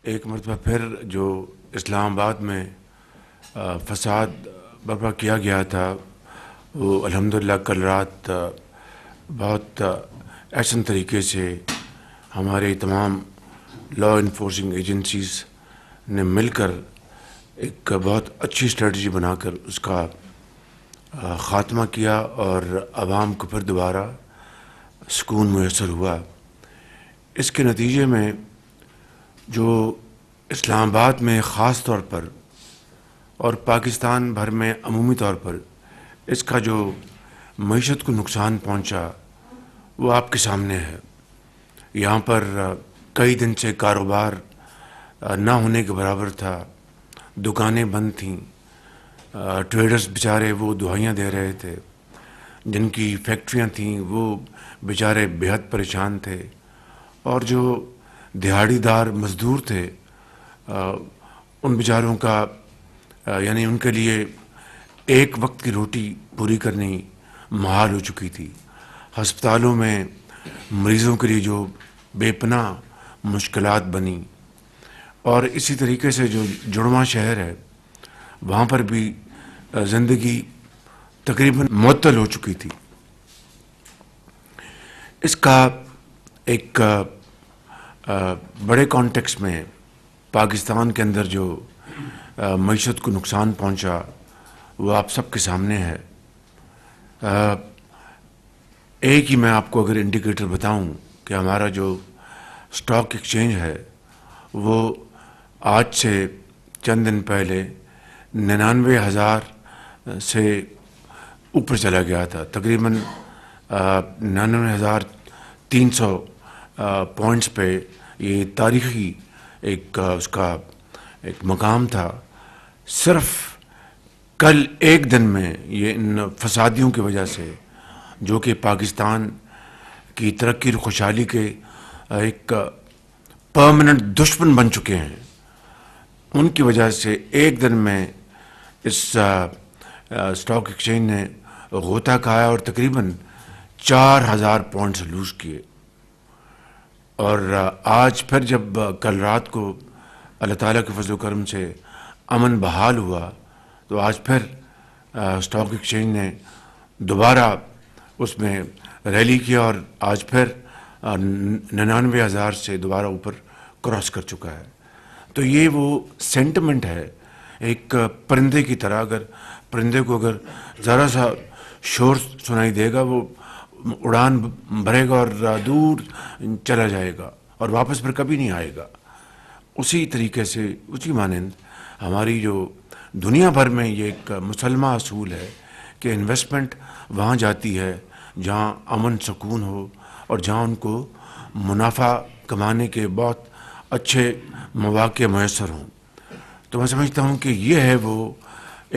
ایک مرتبہ پھر جو اسلام آباد میں فساد برپا کیا گیا تھا وہ الحمدللہ کل رات بہت احسن طریقے سے ہمارے تمام لا انفورسنگ ایجنسیز نے مل کر ایک بہت اچھی اسٹریٹجی بنا کر اس کا خاتمہ کیا اور عوام کو پھر دوبارہ سکون میسر ہوا۔ اس کے نتیجے میں جو اسلام آباد میں خاص طور پر اور پاکستان بھر میں عمومی طور پر اس کا جو معیشت کو نقصان پہنچا وہ آپ کے سامنے ہے۔ یہاں پر کئی دن سے کاروبار نہ ہونے کے برابر تھا، دکانیں بند تھیں، ٹریڈرز بیچارے وہ دہائیاں دے رہے تھے، جن کی فیکٹریاں تھیں وہ بیچارے بےحد پریشان تھے، اور جو دہاڑی دار مزدور تھے ان بیچاروں کا یعنی ان کے لیے ایک وقت کی روٹی پوری کرنی محال ہو چکی تھی۔ ہسپتالوں میں مریضوں کے لیے جو بے پناہ مشکلات بنی، اور اسی طریقے سے جو جڑواں شہر ہے وہاں پر بھی زندگی تقریباً معطل ہو چکی تھی۔ اس کا ایک بڑے کانٹیکس میں پاکستان کے اندر جو معیشت کو نقصان پہنچا وہ آپ سب کے سامنے ہے۔ ایک ہی میں آپ کو اگر انڈیکیٹر بتاؤں کہ ہمارا جو اسٹاک ایکسچینج ہے وہ آج سے چند دن پہلے 99,000 سے اوپر چلا گیا تھا، تقریباً 99,300 پوائنٹس پہ یہ تاریخی ایک اس کا ایک مقام تھا۔ صرف کل ایک دن میں یہ ان فسادیوں کی وجہ سے جو کہ پاکستان کی ترقی اور خوشحالی کے ایک پرماننٹ دشمن بن چکے ہیں، ان کی وجہ سے ایک دن میں اس اسٹاک ایکسچینج نے غوطہ کھایا اور تقریباً 4,000 پوائنٹس لوز کیے۔ اور آج پھر جب کل رات کو اللہ تعالیٰ کے فضل و کرم سے امن بحال ہوا تو آج پھر اسٹاک ایکسچینج نے دوبارہ اس میں ریلی کیا اور آج پھر 99,000 سے دوبارہ اوپر کراس کر چکا ہے۔ تو یہ وہ سینٹیمنٹ ہے ایک پرندے کی طرح، اگر پرندے کو اگر ذرا سا شور سنائی دے گا وہ اڑان بھرے گا اور دور چلا جائے گا اور واپس پھر کبھی نہیں آئے گا۔ اسی طریقے سے اسی مانند ہماری جو دنیا بھر میں یہ ایک مسلمہ اصول ہے کہ انویسٹمنٹ وہاں جاتی ہے جہاں امن سکون ہو اور جہاں ان کو منافع کمانے کے بہت اچھے مواقع میسر ہوں۔ تو میں سمجھتا ہوں کہ یہ ہے وہ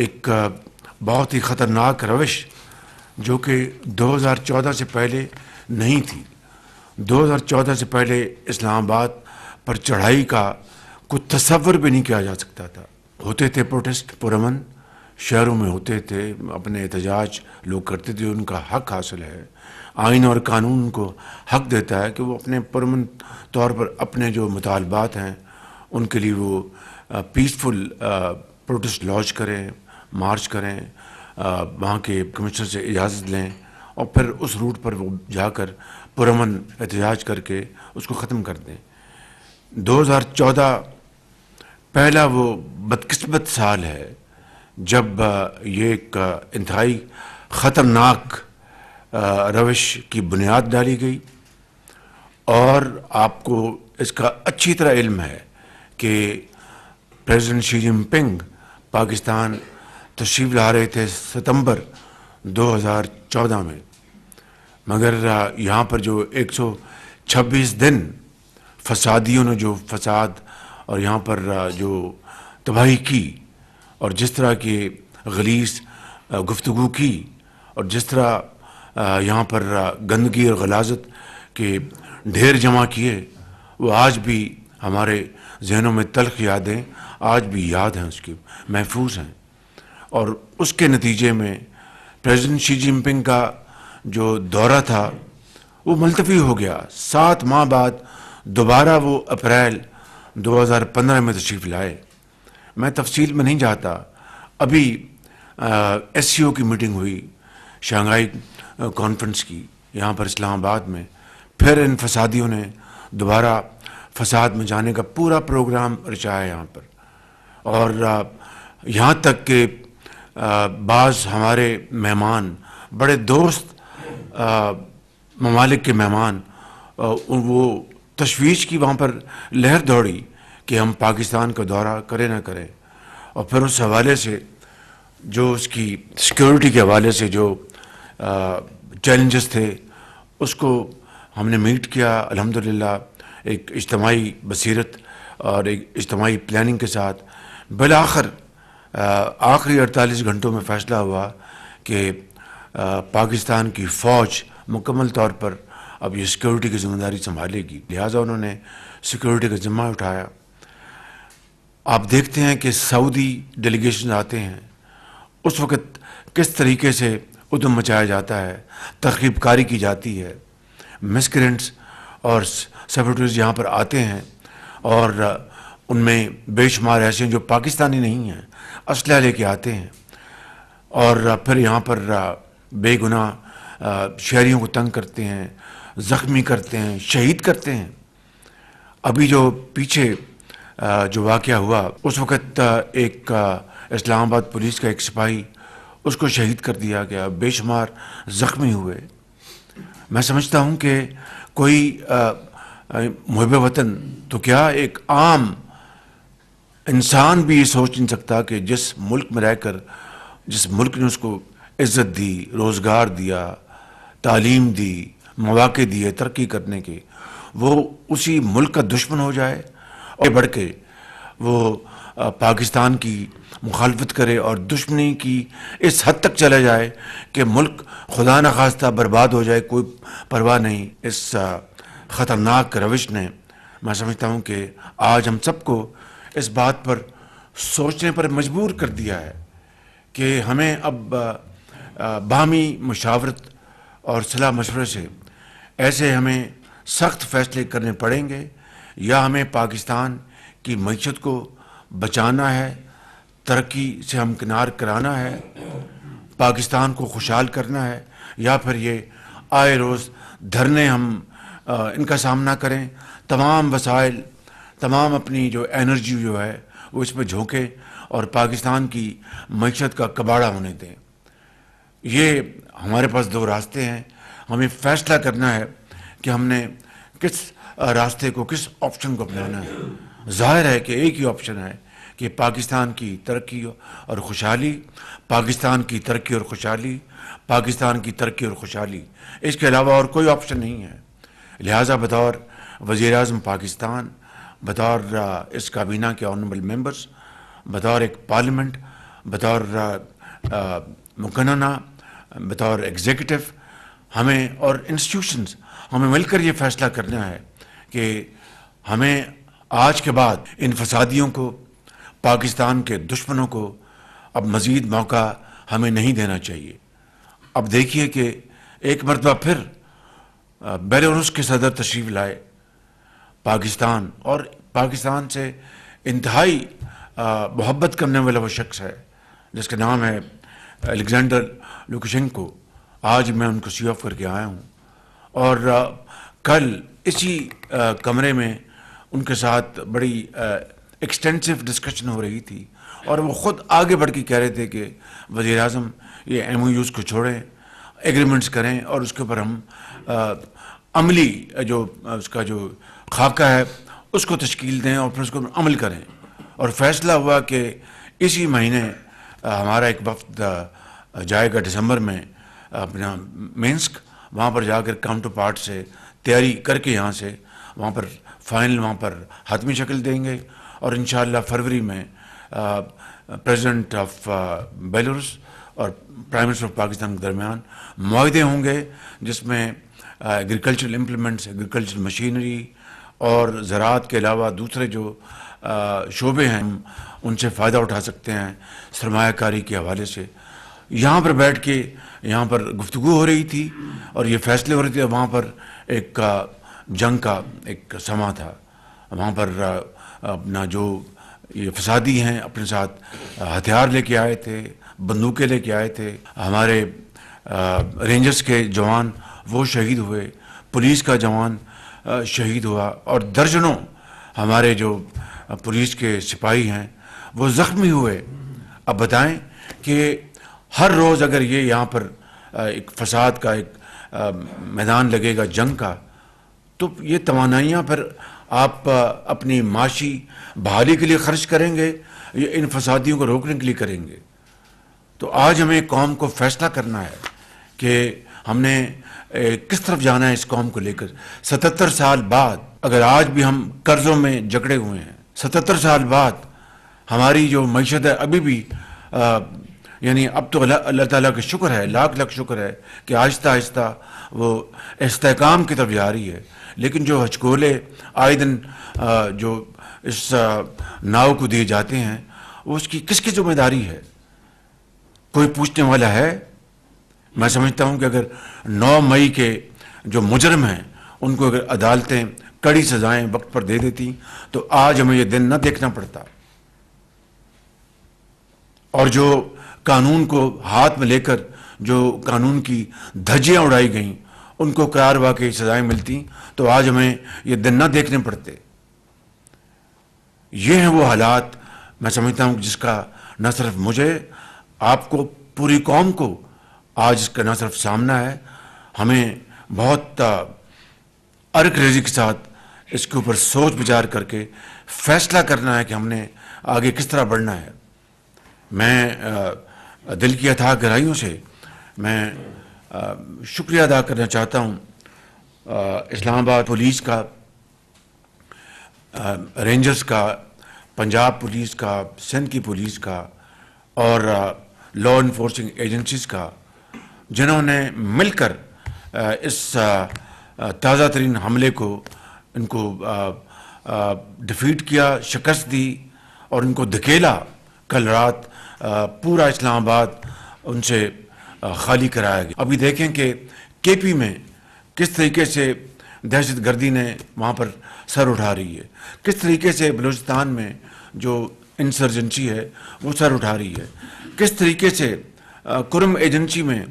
ایک بہت ہی خطرناک روش جو کہ 2014 سے پہلے نہیں تھی۔ 2014 سے پہلے اسلام آباد پر چڑھائی کا کوئی تصور بھی نہیں کیا جا سکتا تھا۔ ہوتے تھے پروٹیسٹ پرامن، شہروں میں ہوتے تھے، اپنے احتجاج لوگ کرتے تھے، ان کا حق حاصل ہے۔ آئین اور قانون کو حق دیتا ہے کہ وہ اپنے پرامن طور پر اپنے جو مطالبات ہیں ان کے لیے وہ پیسفل پروٹیسٹ لانچ کریں، مارچ کریں، وہاں کے کمشنر سے اجازت لیں اور پھر اس روٹ پر وہ جا کر پرامن احتجاج کر کے اس کو ختم کر دیں۔ 2014 پہلا وہ بدقسمت سال ہے جب یہ ایک انتہائی خطرناک روش کی بنیاد ڈالی گئی، اور آپ کو اس کا اچھی طرح علم ہے کہ پریزیڈنٹ شی جن پنگ پاکستان تشریف لا رہے تھے ستمبر 2014 میں، مگر یہاں پر جو 126 دن فسادیوں نے جو فساد اور یہاں پر جو تباہی کی اور جس طرح کی غلیظ گفتگو کی اور جس طرح یہاں پر گندگی اور غلاظت کے ڈھیر جمع کیے، وہ آج بھی ہمارے ذہنوں میں تلخ یادیں آج بھی یاد ہیں، اس کی محفوظ ہیں۔ اور اس کے نتیجے میں پریزیڈنٹ شی جن پنگ کا جو دورہ تھا وہ ملتوی ہو گیا۔ 7 ماہ بعد دوبارہ وہ اپریل 2015 میں تشریف لائے. میں تفصیل میں نہیں جاتا. ابھی ایس سی او کی میٹنگ ہوئی شنگھائی کانفرنس کی یہاں پر اسلام آباد میں. پھر ان فسادیوں نے دوبارہ فساد میں جانے کا پورا پروگرام رچایا یہاں پر. اور یہاں تک کہ بعض ہمارے مہمان بڑے دوست ممالک کے مہمان وہ تشویش کی وہاں پر لہر دوڑی کہ ہم پاکستان کا دورہ کریں نہ کریں. اور پھر اس حوالے سے جو اس کی سیکیورٹی کے حوالے سے جو چیلنجز تھے اس کو ہم نے میٹ کیا الحمدللہ ایک اجتماعی بصیرت اور ایک اجتماعی پلاننگ کے ساتھ. بالآخر آخری 48 گھنٹوں میں فیصلہ ہوا کہ پاکستان کی فوج مکمل طور پر اب یہ سیکیورٹی کی ذمہ داری سنبھالے گی. لہٰذا انہوں نے سیکیورٹی کا ذمہ اٹھایا. آپ دیکھتے ہیں کہ سعودی ڈیلیگیشن آتے ہیں اس وقت کس طریقے سے ادھم مچایا جاتا ہے, ترغیب کاری کی جاتی ہے. مسکرینٹس اور سیپریٹریز یہاں پر آتے ہیں اور ان میں بے شمار ایسے ہیں جو پاکستانی نہیں ہیں, اسلحہ لے کے آتے ہیں اور پھر یہاں پر بے گناہ شہریوں کو تنگ کرتے ہیں, زخمی کرتے ہیں, شہید کرتے ہیں. ابھی جو پیچھے جو واقعہ ہوا اس وقت ایک اسلام آباد پولیس کا ایک سپاہی اس کو شہید کر دیا گیا, بے شمار زخمی ہوئے. میں سمجھتا ہوں کہ کوئی محب وطن تو کیا ایک عام انسان بھی یہ سوچ نہیں سکتا کہ جس ملک میں رہ کر جس ملک نے اس کو عزت دی, روزگار دیا, تعلیم دی, مواقع دیے ترقی کرنے کے, وہ اسی ملک کا دشمن ہو جائے اور بڑھ کے وہ پاکستان کی مخالفت کرے اور دشمنی کی اس حد تک چلا جائے کہ ملک خدا نخواستہ برباد ہو جائے. کوئی پرواہ نہیں. اس خطرناک روش نے میں سمجھتا ہوں کہ آج ہم سب کو اس بات پر سوچنے پر مجبور کر دیا ہے کہ ہمیں اب باہمی مشاورت اور صلاح مشورے سے ایسے ہمیں سخت فیصلے کرنے پڑیں گے, یا ہمیں پاکستان کی معیشت کو بچانا ہے, ترقی سے ہمکنار کرانا ہے, پاکستان کو خوشحال کرنا ہے, یا پھر یہ آئے روز دھرنے ہم ان کا سامنا کریں, تمام وسائل تمام اپنی جو انرجی جو ہے وہ اس پہ جھونکیں اور پاکستان کی معیشت کا کباڑہ ہونے دیں. یہ ہمارے پاس دو راستے ہیں. ہمیں فیصلہ کرنا ہے کہ ہم نے کس راستے کو, کس آپشن کو اپنانا ہے. ظاہر ہے کہ ایک ہی آپشن ہے کہ پاکستان کی ترقی اور خوشحالی, پاکستان کی ترقی اور خوشحالی, پاکستان کی ترقی اور خوشحالی. اس کے علاوہ اور کوئی آپشن نہیں ہے. لہٰذا بطور وزیر اعظم پاکستان, بطور اس کابینہ کے آنریبل ممبرز, بطور ایک پارلیمنٹ, بطور مقننہ, بطور ایگزیکٹو, ہمیں اور انسٹیٹیوشنز ہمیں مل کر یہ فیصلہ کرنا ہے کہ ہمیں آج کے بعد ان فسادیوں کو, پاکستان کے دشمنوں کو اب مزید موقع ہمیں نہیں دینا چاہیے. اب دیکھیے کہ ایک مرتبہ پھر بیلاروس کے صدر تشریف لائے پاکستان, اور پاکستان سے انتہائی محبت کرنے والا وہ شخص ہے جس کا نام ہے الیگزینڈر لوکاشینکو. آج میں ان کو سی آف کر کے آیا ہوں اور کل اسی کمرے میں ان کے ساتھ بڑی ایکسٹینسو ڈسکشن ہو رہی تھی اور وہ خود آگے بڑھ کے کہہ رہے تھے کہ وزیر اعظم یہ ایم او یوز کو چھوڑیں, ایگریمنٹس کریں اور اس کے اوپر ہم عملی جو اس کا جو خاکہ ہے اس کو تشکیل دیں اور پھر اس کو عمل کریں. اور فیصلہ ہوا کہ اسی مہینے ہمارا ایک وفد جائے گا دسمبر میں اپنا مینسک, وہاں پر جا کر کاؤنٹر پارٹ سے تیاری کر کے یہاں سے وہاں پر فائنل وہاں پر حتمی شکل دیں گے, اور انشاءاللہ فروری میں پریزیڈنٹ آف بیلاروس اور پرائم منسٹر آف پاکستان کے درمیان معاہدے ہوں گے جس میں ایگریکلچرل امپلیمنٹس, ایگریکلچرل مشینری اور زراعت کے علاوہ دوسرے جو شعبے ہیں ہم ان سے فائدہ اٹھا سکتے ہیں سرمایہ کاری کے حوالے سے. یہاں پر بیٹھ کے یہاں پر گفتگو ہو رہی تھی اور یہ فیصلے ہو رہے تھے. وہاں پر ایک جنگ کا ایک سما تھا, وہاں پر اپنا جو یہ فسادی ہیں اپنے ساتھ ہتھیار لے کے آئے تھے، بندوقیں لے کے آئے تھے. ہمارے رینجرز کے جوان وہ شہید ہوئے، پولیس کا جوان شہید ہوا، اور درجنوں ہمارے جو پولیس کے سپاہی ہیں وہ زخمی ہوئے. اب بتائیں کہ ہر روز اگر یہ یہاں پر ایک فساد کا ایک میدان لگے گا جنگ کا، تو یہ توانائیاں پھر آپ اپنی معاشی بحالی کے لیے خرچ کریں گے یا ان فسادیوں کو روکنے کے لیے کریں گے؟ تو آج ہمیں قوم کو فیصلہ کرنا ہے کہ ہم نے کس طرف جانا ہے. اس قوم کو لے کر 77 سال بعد اگر آج بھی ہم قرضوں میں جکڑے ہوئے ہیں، 77 سال بعد ہماری جو معیشت ہے ابھی بھی یعنی اب تو اللہ تعالیٰ کا شکر ہے، لاکھ لاکھ شکر ہے کہ آہستہ آہستہ وہ استحکام کی طرف جا رہی ہے. لیکن جو ہچکولے آئے دن جو اس ناؤ کو دیے جاتے ہیں، وہ اس کی کس کی ذمہ داری ہے؟ کوئی پوچھنے والا ہے؟ میں سمجھتا ہوں کہ اگر 9 مئی کے جو مجرم ہیں ان کو اگر عدالتیں کڑی سزائیں وقت پر دے دیتی تو آج ہمیں یہ دن نہ دیکھنا پڑتا. اور جو قانون کو ہاتھ میں لے کر جو قانون کی دھجیاں اڑائی گئیں ان کو قرار واقعی سزائیں ملتی تو آج ہمیں یہ دن نہ دیکھنے پڑتے. یہ ہیں وہ حالات، میں سمجھتا ہوں جس کا نہ صرف مجھے، آپ کو، پوری قوم کو آج اس کا نہ صرف سامنا ہے، ہمیں بہت ارک ریزی کے ساتھ اس کے اوپر سوچ بچار کر کے فیصلہ کرنا ہے کہ ہم نے آگے کس طرح بڑھنا ہے. میں دل کی اتھاہ گہرائیوں سے میں شکریہ ادا کرنا چاہتا ہوں اسلام آباد پولیس کا، رینجرز کا، پنجاب پولیس کا، سندھ کی پولیس کا اور لا انفورسنگ ایجنسیز کا، جنہوں نے مل کر اس تازہ ترین حملے کو ان کو ڈیفیٹ کیا، شکست دی اور ان کو دھکیلا. کل رات پورا اسلام آباد ان سے خالی کرایا گیا. ابھی دیکھیں کہ کے پی میں کس طریقے سے دہشت گردی نے وہاں پر سر اٹھا رہی ہے، کس طریقے سے بلوچستان میں جو انسرجنسی ہے وہ سر اٹھا رہی ہے، کس طریقے سے کرم ایجنسی میں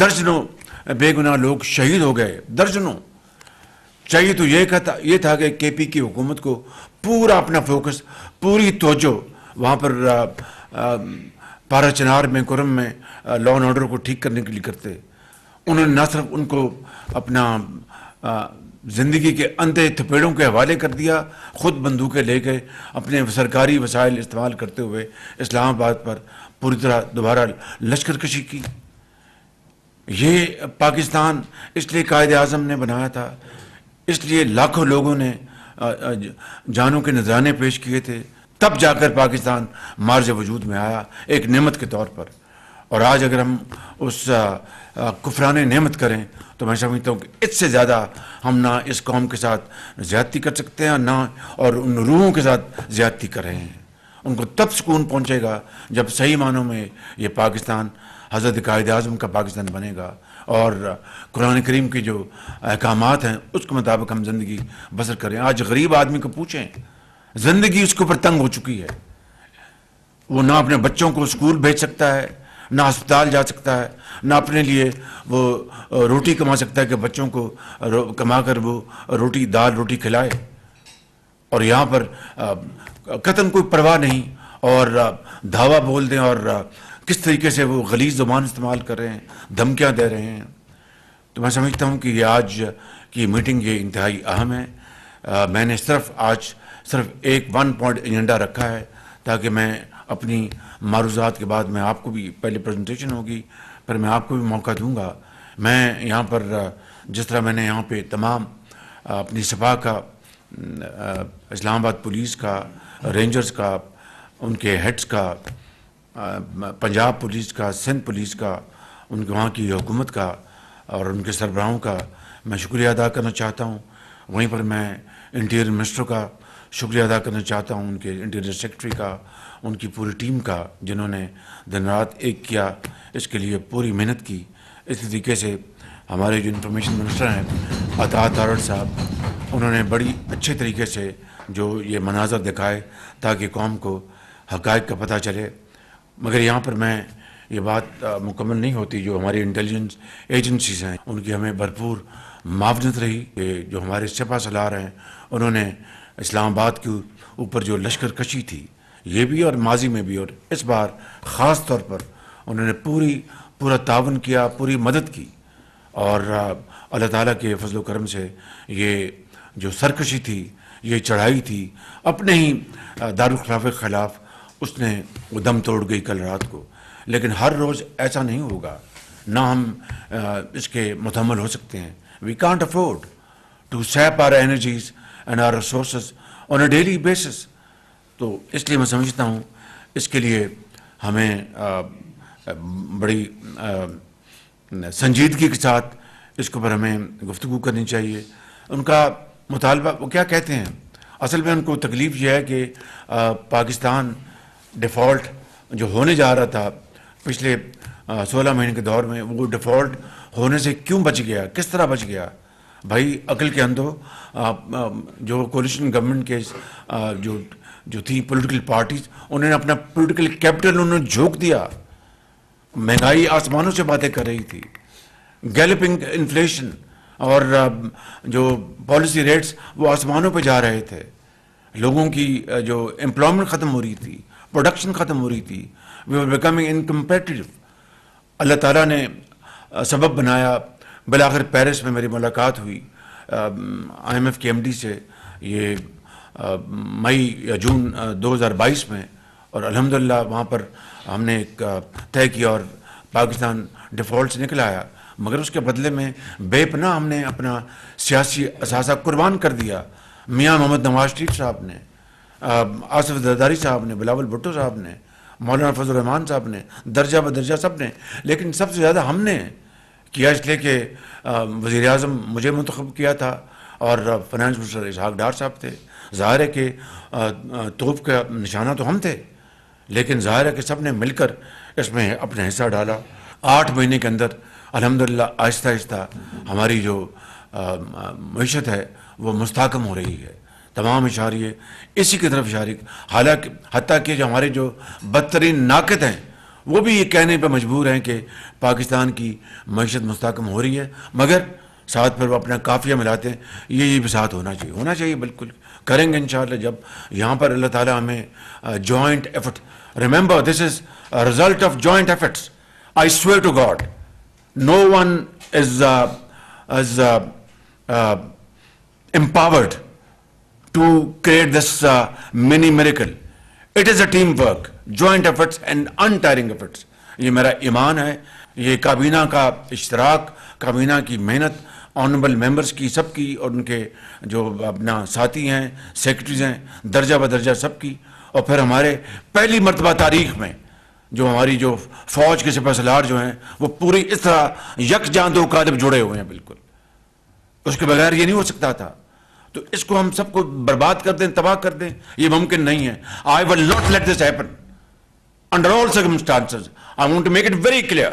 درجنوں بے گناہ لوگ شہید ہو گئے، درجنوں. چاہیے تو یہ تھا کہ کے پی کی حکومت کو پورا اپنا فوکس، پوری توجہ وہاں پر پارا چنار میں، کرم میں لا اینڈ آرڈر کو ٹھیک کرنے کے لیے کرتے. انہوں نے نہ صرف ان کو اپنا زندگی کے اندھے تھپیڑوں کے حوالے کر دیا، خود بندوقیں لے کے اپنے سرکاری وسائل استعمال کرتے ہوئے اسلام آباد پر پوری طرح دوبارہ لشکر کشی کی. یہ پاکستان اس لیے قائد اعظم نے بنایا تھا، اس لیے لاکھوں لوگوں نے جانوں کے نذرانے پیش کیے تھے، تب جا کر پاکستان مارج وجود میں آیا ایک نعمت کے طور پر. اور آج اگر ہم اس کفران نعمت کریں تو میں سمجھتا ہوں کہ اس سے زیادہ ہم نہ اس قوم کے ساتھ زیادتی کر سکتے ہیں، نہ اور ان روحوں کے ساتھ زیادتی کر رہے ہیں. ان کو تب سکون پہنچے گا جب صحیح معنوں میں یہ پاکستان حضرت قائد اعظم کا پاکستان بنے گا اور قرآن کریم کے جو احکامات ہیں اس کے مطابق ہم زندگی بسر کریں. آج غریب آدمی کو پوچھیں، زندگی اس کے اوپر تنگ ہو چکی ہے، وہ نہ اپنے بچوں کو اسکول بھیج سکتا ہے، نہ ہسپتال جا سکتا ہے، نہ اپنے لیے وہ روٹی کما سکتا ہے کہ بچوں کو کما کر وہ روٹی، دال روٹی کھلائے. اور یہاں پر قتل کوئی پرواہ نہیں اور دھاوا بول دیں اور کس طریقے سے وہ غلیظ زبان استعمال کر رہے ہیں، دھمکیاں دے رہے ہیں. تو میں سمجھتا ہوں کہ یہ آج کی میٹنگ یہ انتہائی اہم ہے. میں نے آج صرف ایک 1 پوائنٹ ایجنڈا رکھا ہے تاکہ میں اپنی معروضات کے بعد میں آپ کو بھی پہلے پریزنٹیشن ہوگی، پھر میں آپ کو بھی موقع دوں گا. میں یہاں پر جس طرح میں نے یہاں پہ تمام اپنی سپاہ کا، اسلام آباد پولیس کا، رینجرز کا، ان کے ہیڈز کا، پنجاب پولیس کا، سندھ پولیس کا، ان کے وہاں کی حکومت کا اور ان کے سربراہوں کا میں شکریہ ادا کرنا چاہتا ہوں. وہیں پر میں انٹیریئر منسٹر کا شکریہ ادا کرنا چاہتا ہوں، ان کے انٹیریئر سیکرٹری کا، ان کی پوری ٹیم کا، جنہوں نے دن رات ایک کیا، اس کے لیے پوری محنت کی. اس طریقے سے ہمارے جو انفارمیشن منسٹر ہیں عطا تارڑ صاحب، انہوں نے بڑی اچھے طریقے سے جو یہ مناظر دکھائے تاکہ قوم کو حقائق کا پتہ چلے. مگر یہاں پر میں یہ بات مکمل نہیں ہوتی. جو ہماری انٹیلیجنس ایجنسیز ہیں ان کی ہمیں بھرپور معاونت رہی کہ جو ہمارے سپہ سالار ہیں انہوں نے اسلام آباد کے اوپر جو لشکر کشی تھی یہ بھی اور ماضی میں بھی اور اس بار خاص طور پر انہوں نے پورا تعاون کیا, پوری مدد کی. اور اللہ تعالیٰ کے فضل و کرم سے یہ جو سرکشی تھی, یہ چڑھائی تھی اپنے ہی دارالخلافہ کے خلاف, اس نے وہ دم توڑ گئی کل رات کو. لیکن ہر روز ایسا نہیں ہوگا, نہ ہم اس کے متحمل ہو سکتے ہیں. We can't afford to sap our energies and our resources on a daily basis. تو اس لیے میں سمجھتا ہوں اس کے لیے ہمیں بڑی سنجیدگی کے ساتھ اس کے اوپر ہمیں گفتگو کرنی چاہیے. ان کا مطالبہ وہ کیا کہتے ہیں, اصل میں ان کو تکلیف یہ ہے کہ پاکستان ڈیفالٹ جو ہونے جا رہا تھا پچھلے 16 مہینے کے دور میں, وہ ڈیفالٹ ہونے سے کیوں بچ گیا, کس طرح بچ گیا. بھائی عقل کے اندھو, جو کولیشن گورنمنٹ کے جو تھی پولیٹیکل پارٹیز, انہوں نے اپنا پولیٹیکل کیپٹل انہوں نے جھونک دیا. مہنگائی آسمانوں سے باتیں کر رہی تھی, گیلپنگ انفلیشن, اور جو پالیسی ریٹس وہ آسمانوں پہ جا رہے تھے. لوگوں کی جو امپلائمنٹ ختم ہو رہی تھی, پروڈکشن ختم ہو رہی تھی, وی آر بیکمنگ انکمپیٹیو. اللہ تعالیٰ نے سبب بنایا. بالآخر پیرس میں میری ملاقات ہوئی آئی ایم ایف کے ایم ڈی سے, یہ مئی یا جون 2022 میں, اور الحمدللہ وہاں پر ہم نے ایک طے کیا اور پاکستان ڈیفالٹ سے نکل آیا. مگر اس کے بدلے میں بے پناہ ہم نے اپنا سیاسی اثاثہ قربان کر دیا. میاں محمد نواز شریف صاحب نے, آصف زرداری صاحب نے, بلاول بھٹو صاحب نے, مولانا فضل الرحمان صاحب نے, درجہ بدرجہ سب نے. لیکن سب سے زیادہ ہم نے کیا اس لیے کہ وزیر اعظم مجھے منتخب کیا تھا اور فائنانس منسٹر اسحاق ڈار صاحب تھے. ظاہر ہے کہ توپ کا نشانہ تو ہم تھے, لیکن ظاہر ہے کہ سب نے مل کر اس میں اپنا حصہ ڈالا. 8 مہینے کے اندر الحمدللہ آہستہ آہستہ ہماری جو معیشت ہے وہ مستحکم ہو رہی ہے. تمام اشاریے اسی کی طرف اشارے, حالانکہ حتیٰ کہ جو ہمارے جو بدترین ناقد ہیں وہ بھی یہ کہنے پہ مجبور ہیں کہ پاکستان کی معیشت مستحکم ہو رہی ہے, مگر ساتھ پھر وہ اپنا قافیہ ملاتے ہیں. یہ بھی ساتھ ہونا چاہیے, بالکل کریں گے انشاءاللہ جب یہاں پر اللہ تعالیٰ ہمیں joint effort. Remember this is result of joint efforts. I swear to God no one is empowered to create this mini miracle. It is a teamwork, joint efforts and untiring efforts. یہ میرا ایمان ہے. یہ کابینہ کا اشتراک, کابینہ کی محنت, آنریبل ممبرز کی سب کی, اور ان کے جو اپنا ساتھی ہیں, سیکرٹریز ہیں, درجہ بدرجہ سب کی, اور پھر ہمارے پہلی مرتبہ تاریخ میں جو ہماری جو فوج کے سپہ سالار جو ہیں وہ پوری اس طرح یکجاں دو قالب جڑے ہوئے ہیں. بالکل اس کے بغیر یہ نہیں ہو سکتا تھا. تو اس کو ہم سب کو برباد کر دیں, تباہ کر دیں, یہ ممکن نہیں ہے. I will not let this happen under all circumstances. I want to make it very clear.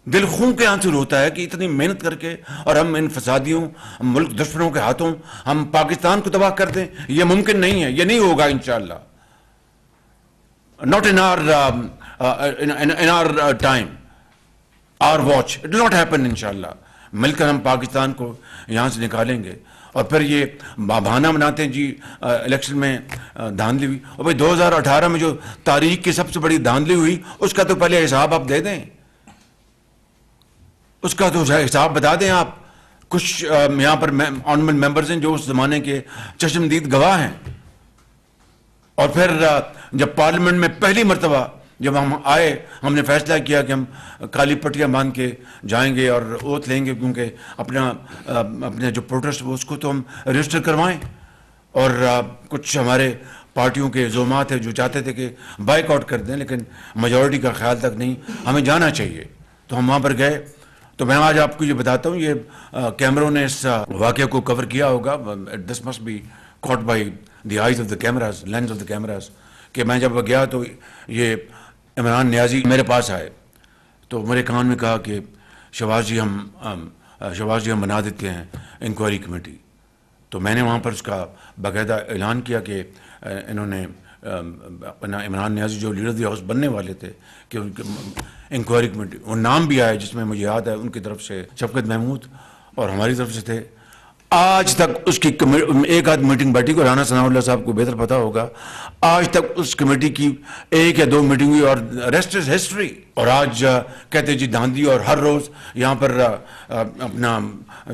دل خون کے آنسو ہوتا ہے کہ اتنی محنت کر کے اور ہم ان فسادیوں, ملک دشمنوں کے ہاتھوں ہم پاکستان کو تباہ کر دیں. یہ ممکن نہیں ہے, یہ نہیں ہوگا انشاءاللہ. Not in our time, our watch. It will not happen inshallah. مل کر ہم پاکستان کو یہاں سے نکالیں گے. اور پھر یہ بہانہ بناتے ہیں جی الیکشن میں دھاندلی ہوئی. اور بھائی 2018 میں جو تاریخ کی سب سے بڑی دھاندلی ہوئی اس کا تو پہلے حساب آپ دے دیں, اس کا تو حساب بتا دیں آپ. کچھ یہاں پر آنریبل ممبرز ہیں جو اس زمانے کے چشمدید گواہ ہیں. اور پھر جب پارلیمنٹ میں پہلی مرتبہ جب ہم آئے, ہم نے فیصلہ کیا کہ ہم کالی پٹیاں باندھ کے جائیں گے اور اوتھ لیں گے, کیونکہ اپنا جو پروٹیسٹ وہ اس کو تو ہم رجسٹر کروائیں. اور کچھ ہمارے پارٹیوں کے زعما تھے جو چاہتے تھے کہ بائک آؤٹ کر دیں, لیکن میجورٹی کا خیال تک نہیں, ہمیں جانا چاہیے. تو ہم وہاں پر گئے. تو میں آج آپ کو یہ بتاتا ہوں, یہ کیمروں نے اس واقعے کو کور کیا ہوگا. This must be caught by the eyes of the cameras, lens of the cameras. کہ میں جب گیا تو یہ عمران نیازی میرے پاس آئے تو میرے کان میں کہا کہ شہباز جی ہم بنا دیتے ہیں انکوائری کمیٹی. تو میں نے وہاں پر اس کا باقاعدہ اعلان کیا کہ انہوں نے اپنا عمران نیازی جو لیڈر دی ہاؤس بننے والے تھے کہ ان کے انکوائری کمیٹی، وہ نام بھی آئے جس میں مجھے یاد ہے ان کی طرف سے شفقت محمود اور ہماری طرف سے تھے. آج تک اس کی ایک آدھ میٹنگ بیٹھی کو، رانا ثناء اللہ صاحب کو بہتر پتہ ہوگا، آج تک اس کمیٹی کی 1 یا 2 میٹنگ ہوئی اور ریسٹ از ہسٹری. اور آج کہتے جی داندھی، اور ہر روز یہاں پر اپنا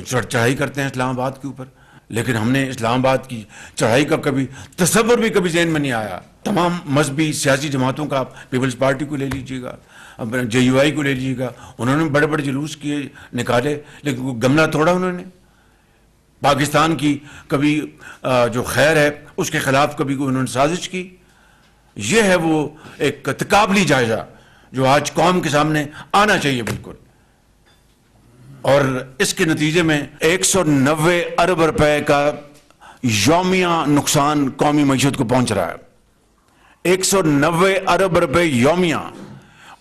چڑھائی کرتے ہیں اسلام آباد کے اوپر. لیکن ہم نے اسلام آباد کی چڑھائی کا کبھی تصور بھی کبھی ذہن میں نہیں آیا. تمام مذہبی سیاسی جماعتوں کا، پیپلز پارٹی کو لے لیجیے گا، JUI کو لے لیجیے گا، انہوں نے بڑے بڑے جلوس کیے نکالے، لیکن کوئی گملہ توڑا انہوں نے. پاکستان کی کبھی جو خیر ہے اس کے خلاف کبھی انہوں نے سازش کی. یہ ہے وہ ایک تقابلی جائزہ جو آج قوم کے سامنے آنا چاہیے بالکل. اور اس کے نتیجے میں 190 ارب روپے کا یومیہ نقصان قومی معیشت کو پہنچ رہا ہے. 190 ارب روپے یومیہ.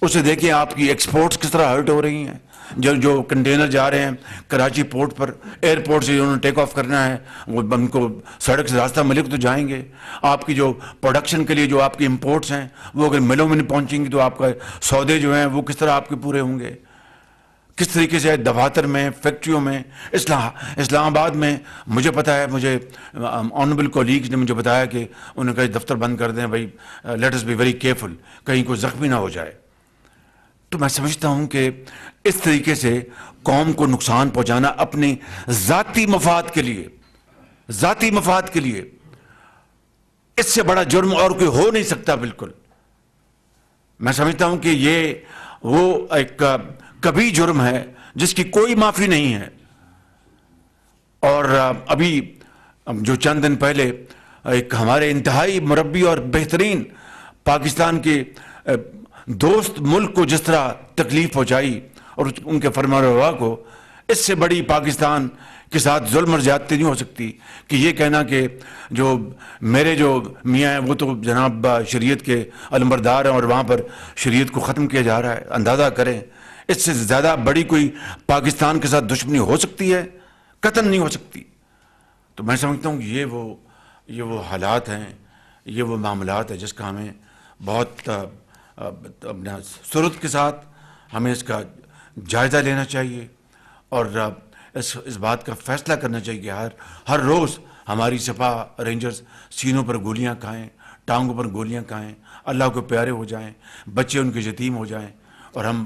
اسے دیکھیں آپ کی ایکسپورٹس کس طرح ہرٹ ہو رہی ہیں. جو کنٹینر جا رہے ہیں کراچی پورٹ پر، ایئرپورٹ سے انہوں نے ٹیک آف کرنا ہے، وہ ان کو سڑک سے راستہ ملے تو جائیں گے. آپ کی جو پروڈکشن کے لیے جو آپ کی امپورٹس ہیں وہ اگر ملوں میں نہیں پہنچیں گی تو آپ کا سودے جو ہیں وہ کس طرح آپ کے پورے ہوں گے. کس طریقے سے دفاتر میں، فیکٹریوں میں، اسلام آباد میں مجھے پتہ ہے، مجھے آنریبل کولیگز نے مجھے بتایا کہ انہوں نے کہا دفتر بند کر دیں بھائی، let us be very careful, کہیں کوئی زخمی نہ ہو جائے. تو میں سمجھتا ہوں کہ اس طریقے سے قوم کو نقصان پہنچانا اپنے ذاتی مفاد کے لیے اس سے بڑا جرم اور کوئی ہو نہیں سکتا. بالکل میں سمجھتا ہوں کہ یہ وہ ایک کبھی جرم ہے جس کی کوئی معافی نہیں ہے. اور ابھی جو چند دن پہلے ایک ہمارے انتہائی مربی اور بہترین پاکستان کے دوست ملک کو جس طرح تکلیف پہنچائی اور ان کے فرمانروا کو، اس سے بڑی پاکستان کے ساتھ ظلم اور زیادتی نہیں ہو سکتی کہ یہ کہنا کہ جو میرے جو میاں ہیں وہ تو جناب شریعت کے علمبردار ہیں اور وہاں پر شریعت کو ختم کیا جا رہا ہے. اندازہ کریں اس سے زیادہ بڑی کوئی پاکستان کے ساتھ دشمنی ہو سکتی ہے؟ قطعاً نہیں ہو سکتی. تو میں سمجھتا ہوں کہ یہ وہ حالات ہیں، یہ وہ معاملات ہیں جس کا ہمیں بہت اپنا سرعت کے ساتھ ہمیں اس کا جائزہ لینا چاہیے اور اس بات کا فیصلہ کرنا چاہیے کہ ہر روز ہماری سپاہ رینجرز سینوں پر گولیاں کھائیں، ٹانگوں پر گولیاں کھائیں، اللہ کو پیارے ہو جائیں، بچے ان کے یتیم ہو جائیں، اور ہم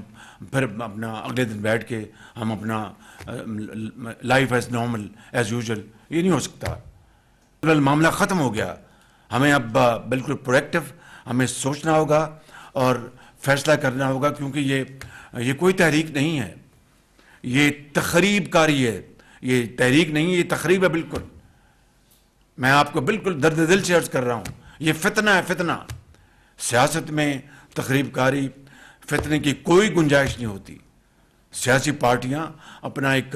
پھر اپنا اگلے دن بیٹھ کے ہم اپنا life as normal as usual. یہ نہیں ہو سکتا. معاملہ ختم ہو گیا. ہمیں اب بالکل پرویکٹیو ہمیں سوچنا ہوگا اور فیصلہ کرنا ہوگا، کیونکہ یہ کوئی تحریک نہیں ہے، یہ تخریب کاری ہے. یہ تحریک نہیں ہے، یہ تخریب ہے. بالکل میں آپ کو بالکل درد دل سے عرض کر رہا ہوں، یہ فتنہ ہے، فتنہ. سیاست میں تخریب کاری، فتنے کی کوئی گنجائش نہیں ہوتی. سیاسی پارٹیاں اپنا ایک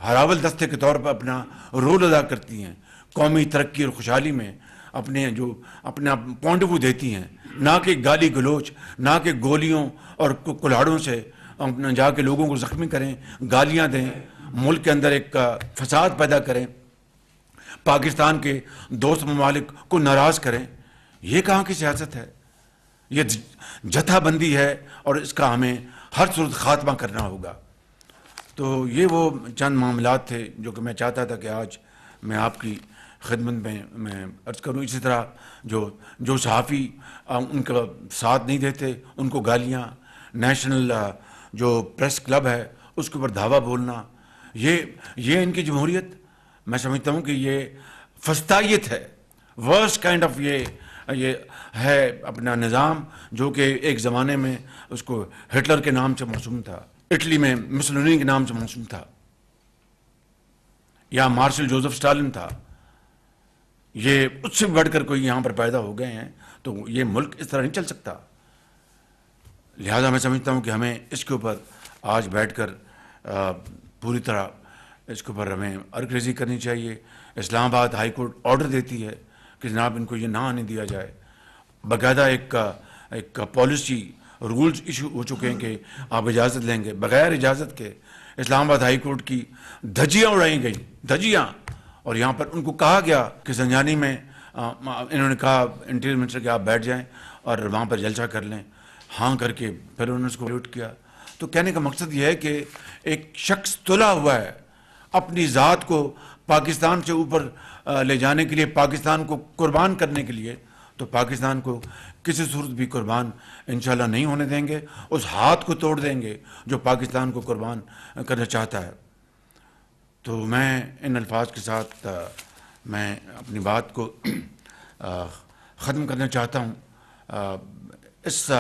ہراول دستے کے طور پر اپنا رول ادا کرتی ہیں، قومی ترقی اور خوشحالی میں اپنا پوائنٹ آف ویو دیتی ہیں، نہ کہ گالی گلوچ، نہ کہ گولیوں اور کلاڑوں سے اپنا جا کے لوگوں کو زخمی کریں، گالیاں دیں، ملک کے اندر ایک فساد پیدا کریں، پاکستان کے دوست ممالک کو ناراض کریں. یہ کہاں کی سیاست ہے؟ یہ جتھا بندی ہے اور اس کا ہمیں ہر صورت خاتمہ کرنا ہوگا. تو یہ وہ چند معاملات تھے جو کہ میں چاہتا تھا کہ آج میں آپ کی خدمت میں عرض کروں. اسی طرح جو صحافی ان کا ساتھ نہیں دیتے ان کو گالیاں، نیشنل جو پریس کلب ہے اس کے اوپر دھاوا بولنا، یہ ان کی جمہوریت. میں سمجھتا ہوں کہ یہ فسطائیت ہے، ورسٹ کائنڈ آف یہ ہے اپنا نظام جو کہ ایک زمانے میں اس کو ہٹلر کے نام سے موسوم تھا، اٹلی میں مسولینی کے نام سے موسوم تھا، یا مارشل جوزف اسٹالن تھا. یہ اس سے بڑھ کر کوئی یہاں پر پیدا ہو گئے ہیں. تو یہ ملک اس طرح نہیں چل سکتا. لہذا میں سمجھتا ہوں کہ ہمیں اس کے اوپر آج بیٹھ کر پوری طرح اس کے اوپر ہمیں عرق ریزی کرنی چاہیے. اسلام آباد ہائی کورٹ آرڈر دیتی ہے کہ جناب ان کو یہ نہ آنے دیا جائے. باقاعدہ ایک پالیسی رولز ایشو ہو چکے ہیں کہ آپ اجازت لیں گے. بغیر اجازت کے اسلام آباد ہائی کورٹ کی دھجیاں اڑائی گئیں، دھجیاں. اور یہاں پر ان کو کہا گیا کہ زنجانی میں انہوں نے کہا انٹیریئر منسٹر کہ آپ بیٹھ جائیں اور وہاں پر جلسہ کر لیں. ہاں کر کے پھر انہوں نے اس کو ویوٹ کیا. تو کہنے کا مقصد یہ ہے کہ ایک شخص تلا ہوا ہے اپنی ذات کو پاکستان سے اوپر لے جانے کے لیے, پاکستان کو قربان کرنے کے لیے. تو پاکستان کو کسی صورت بھی قربان انشاءاللہ نہیں ہونے دیں گے. اس ہاتھ کو توڑ دیں گے جو پاکستان کو قربان کرنا چاہتا ہے. تو میں ان الفاظ کے ساتھ میں اپنی بات کو ختم کرنا چاہتا ہوں. اس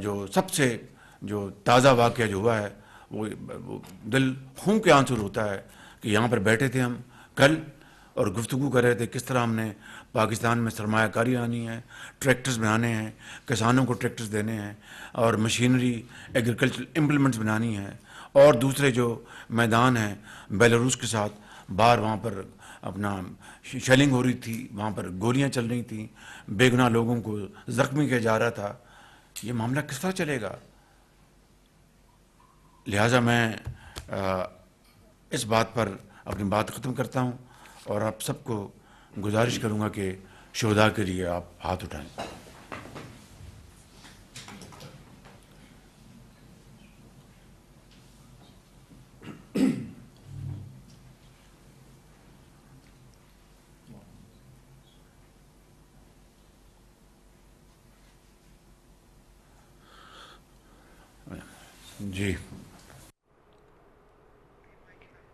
جو سب سے جو تازہ واقعہ جو ہوا ہے وہ دل خون کے آنسو ہوتا ہے کہ یہاں پر بیٹھے تھے ہم کل اور گفتگو کر رہے تھے کس طرح ہم نے پاکستان میں سرمایہ کاری آنی ہے, ٹریکٹرز بنانے ہیں, کسانوں کو ٹریکٹرز دینے ہیں, اور مشینری ایگریکلچرل امپلیمنٹس بنانی ہے, اور دوسرے جو میدان ہیں بیلاروس کے ساتھ باہر وہاں پر اپنا شیلنگ ہو رہی تھی, وہاں پر گولیاں چل رہی تھیں, بے گناہ لوگوں کو زخمی کیا جا رہا تھا. یہ معاملہ کس طرح چلے گا؟ لہٰذا میں اس بات پر اپنی بات ختم کرتا ہوں اور آپ سب کو گزارش کروں گا کہ شہداء کے لیے آپ ہاتھ اٹھائیں. جی